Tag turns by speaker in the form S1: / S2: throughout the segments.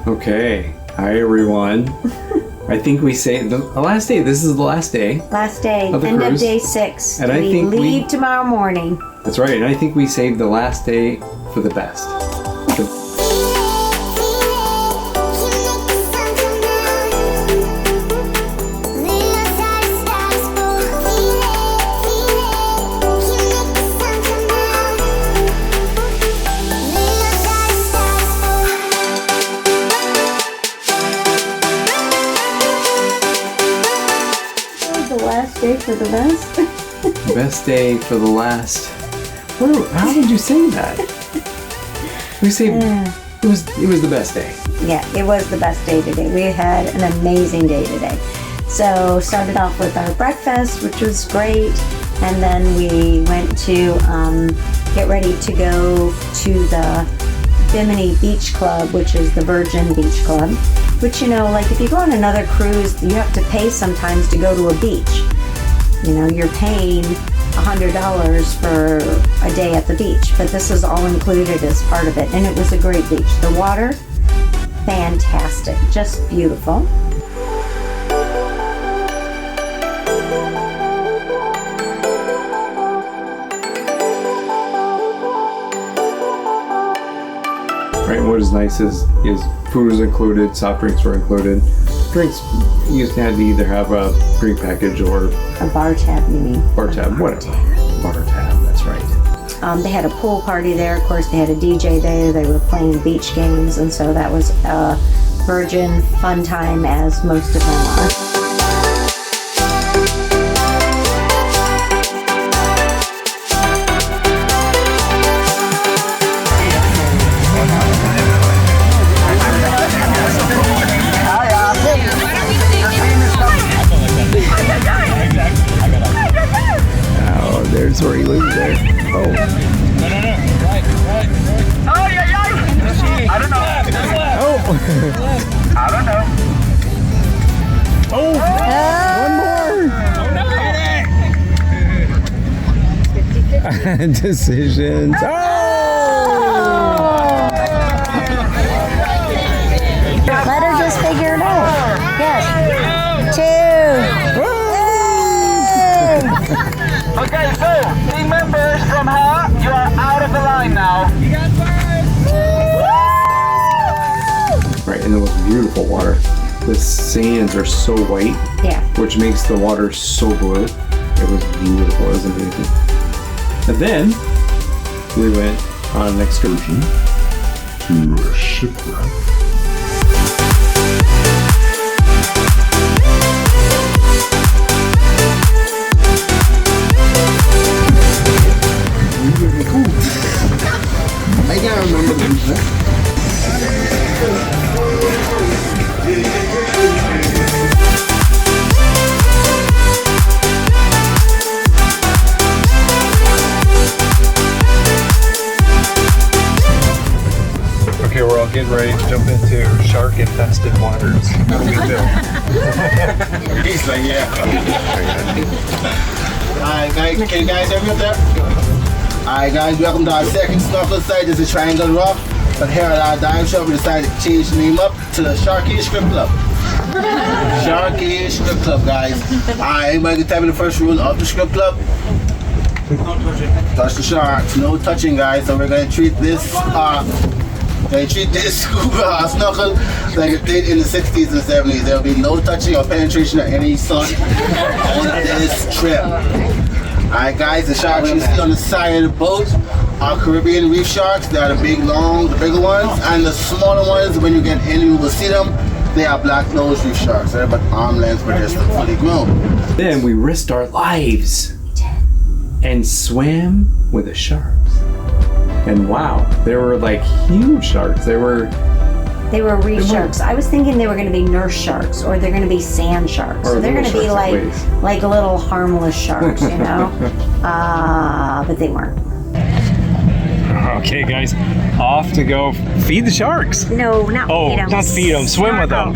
S1: Okay. Hi, everyone. I think we say the last day. This is the last day.
S2: Last day.
S1: Of the
S2: End
S1: cruise.
S2: of day 6.
S1: And I think
S2: we leave tomorrow morning.
S1: That's right. And I think we saved the last day for the best.
S2: Day for the best.
S1: Best day for the last. How did you say that? We say it was the best day.
S2: Yeah, it was the best day today. We had an amazing day today. So started off with our breakfast, which was great, and then we went to get ready to go to the Bimini Beach Club, which is the Virgin Beach Club. Which, you know, like if you go on another cruise, you have to pay sometimes to go to a beach. You know, you're paying $100 for a day at the beach, but this is all included as part of it, and it was a great beach. The water, fantastic, just beautiful.
S1: Right, and what is nice is food was included, soft drinks were included. Drinks, you just had to either have a drink package or
S2: a bar tab, you mean?
S1: Bar tab, whatever. Bar tab, that's right.
S2: They had a pool party there. Of course, they had a DJ there. They were playing beach games, and so that was a Virgin fun time, as most of them are.
S1: There's where he lives there. Oh.
S3: No. Right. Oh, yeah. I don't know.
S1: Oh.
S3: I don't know.
S1: Oh. One more. Decisions. Oh.
S2: Let her just figure it out. Yes. 2.
S3: Okay, so team members from her, you are out of the line now.
S1: Right, and it was beautiful water. The sands are so white, which makes the water so blue. It was beautiful. It was amazing. And then we went on an excursion to a shipwreck.
S4: I can't remember them.
S1: Okay, we're all getting ready to jump into shark-infested waters. How do we feel?
S4: He's like, yeah. Alright guys, can you guys hear me up there? Alright guys, welcome to our second snorkel site. This is Triangle Rock. But here at our dive shop, we decided to change the name up to the Sharky Strip Club. Sharky Strip Club, guys. Alright, anybody can tell me the first rule of the strip club? Touch the sharks, no touching, guys. So we're gonna treat this scuba snorkel like it did in the 60s and 70s. There will be no touching or penetration of any sort on this trip. Alright guys, the sharks you see on the side of the boat are Caribbean reef sharks. They are the big, long, the bigger ones. And the smaller ones, when you get in, you will see them. They are black-nosed reef sharks. They're about arm length, but they're still fully grown.
S1: Then we risked our lives and swam with the sharks. And wow, they were like huge sharks. They were
S2: reef sharks. I was thinking they were going to be nurse sharks, or they're going to be sand sharks. So they're going to be like little harmless sharks, you know. But they weren't.
S1: Okay, guys, off to go feed the sharks.
S2: No, not feed them.
S1: Not feed them. Swim with them.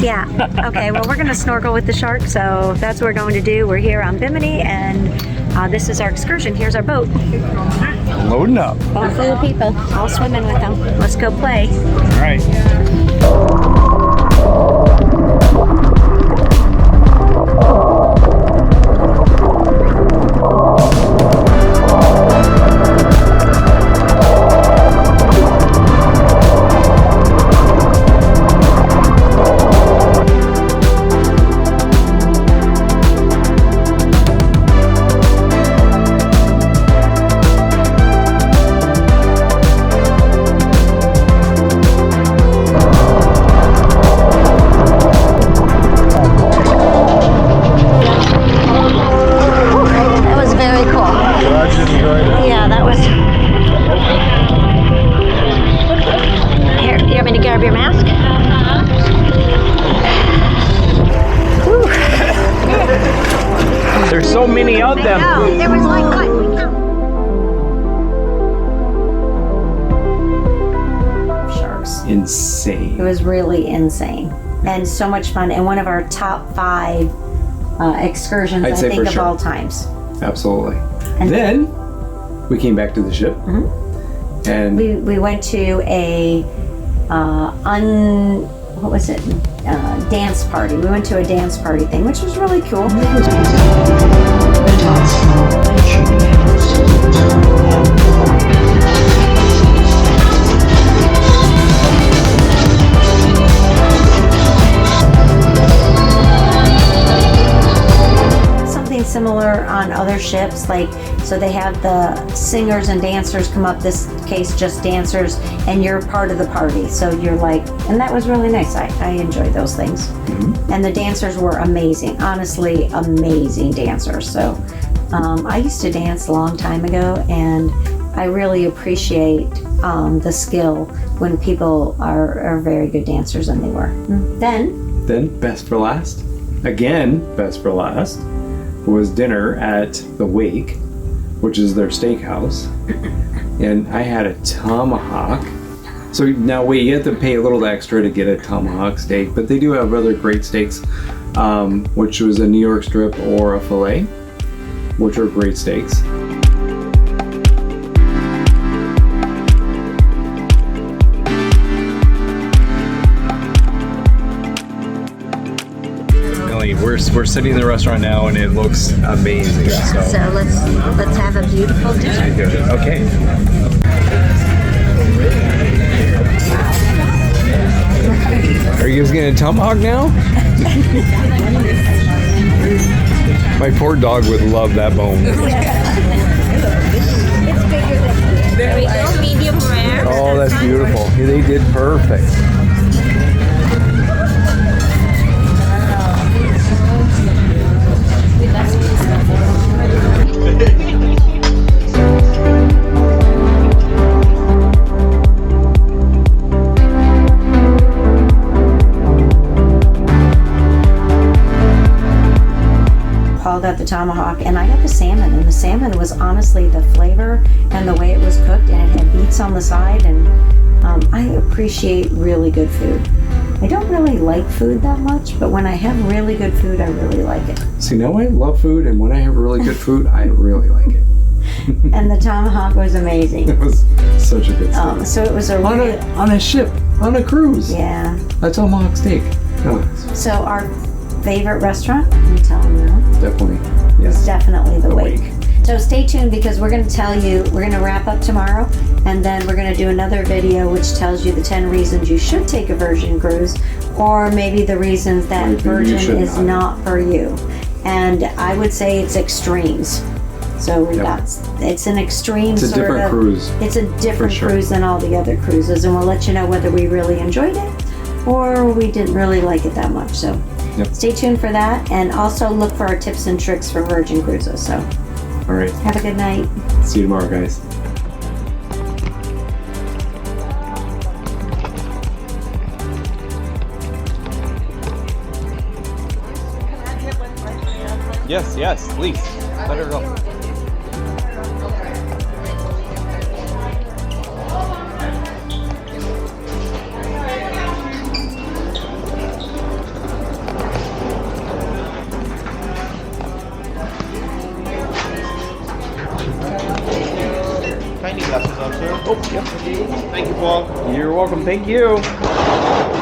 S2: Yeah. Okay. Well, we're going to snorkel with the sharks, so that's what we're going to do. We're here on Bimini, and this is our excursion. Here's our boat.
S1: Loading up.
S2: Boat full of people, all swimming with them. Let's go play.
S1: All right. There's so many of them.
S2: I know. There was like what? Sharks.
S1: Insane.
S2: It was really insane and so much fun, and one of our top 5 excursions I think of all times.
S1: Absolutely. And then we came back to the ship, and
S2: we went to a dance party. We went to a dance party thing, which was really cool. Something similar on other ships, like, so they have the singers and dancers come up, this case just dancers, and you're part of the party, so you're like, and that was really nice. I enjoyed those things. And the dancers were amazing, honestly amazing dancers. So I used to dance a long time ago, and I really appreciate the skill when people are very good dancers, and they were. Then
S1: best for last, was dinner at the Wake, which is their steakhouse, and I had a tomahawk. So now wait, you have to pay a little extra to get a tomahawk steak, but they do have other great steaks, which was a New York strip or a fillet, which are great steaks. We're sitting in the restaurant now, and it looks amazing.
S2: So let's have a beautiful dinner.
S1: Okay. Are you guys getting a tomahawk now? My poor dog would love that bone.
S2: There we go, medium rare.
S1: Oh, that's beautiful. They did perfect.
S2: Paul got the tomahawk, and I got the salmon, and the salmon was honestly the flavor and the way it was cooked, and it had beets on the side, and I appreciate really good food. I don't really like food that much, but when I have really good food, I really like it.
S1: See, now I love food, and when I have really good food, I really like it.
S2: And the tomahawk was amazing.
S1: It was such a good steak.
S2: So it was
S1: on a ship, on a cruise.
S2: Yeah.
S1: A tomahawk steak. Oh.
S2: So our favorite restaurant, can you tell them now?
S1: Definitely.
S2: Yes. It's definitely the Wake. So stay tuned, because we're going to tell you, we're going to wrap up tomorrow, and then we're going to do another video which tells you the 10 reasons you should take a Virgin cruise, or maybe the reasons that maybe Virgin is not for you. And I would say it's extremes. So we've got, it's an extreme
S1: it's a
S2: sort
S1: different
S2: of
S1: cruise.
S2: It's a different cruise than all the other cruises, and we'll let you know whether we really enjoyed it or we didn't really like it that much. So stay tuned for that, and also look for our tips and tricks for Virgin cruises. So
S1: all right,
S2: have a good night.
S1: See you tomorrow, guys.
S5: Yes, please. Let her go. Tiny Thank you, Paul.
S1: You're welcome. Thank you.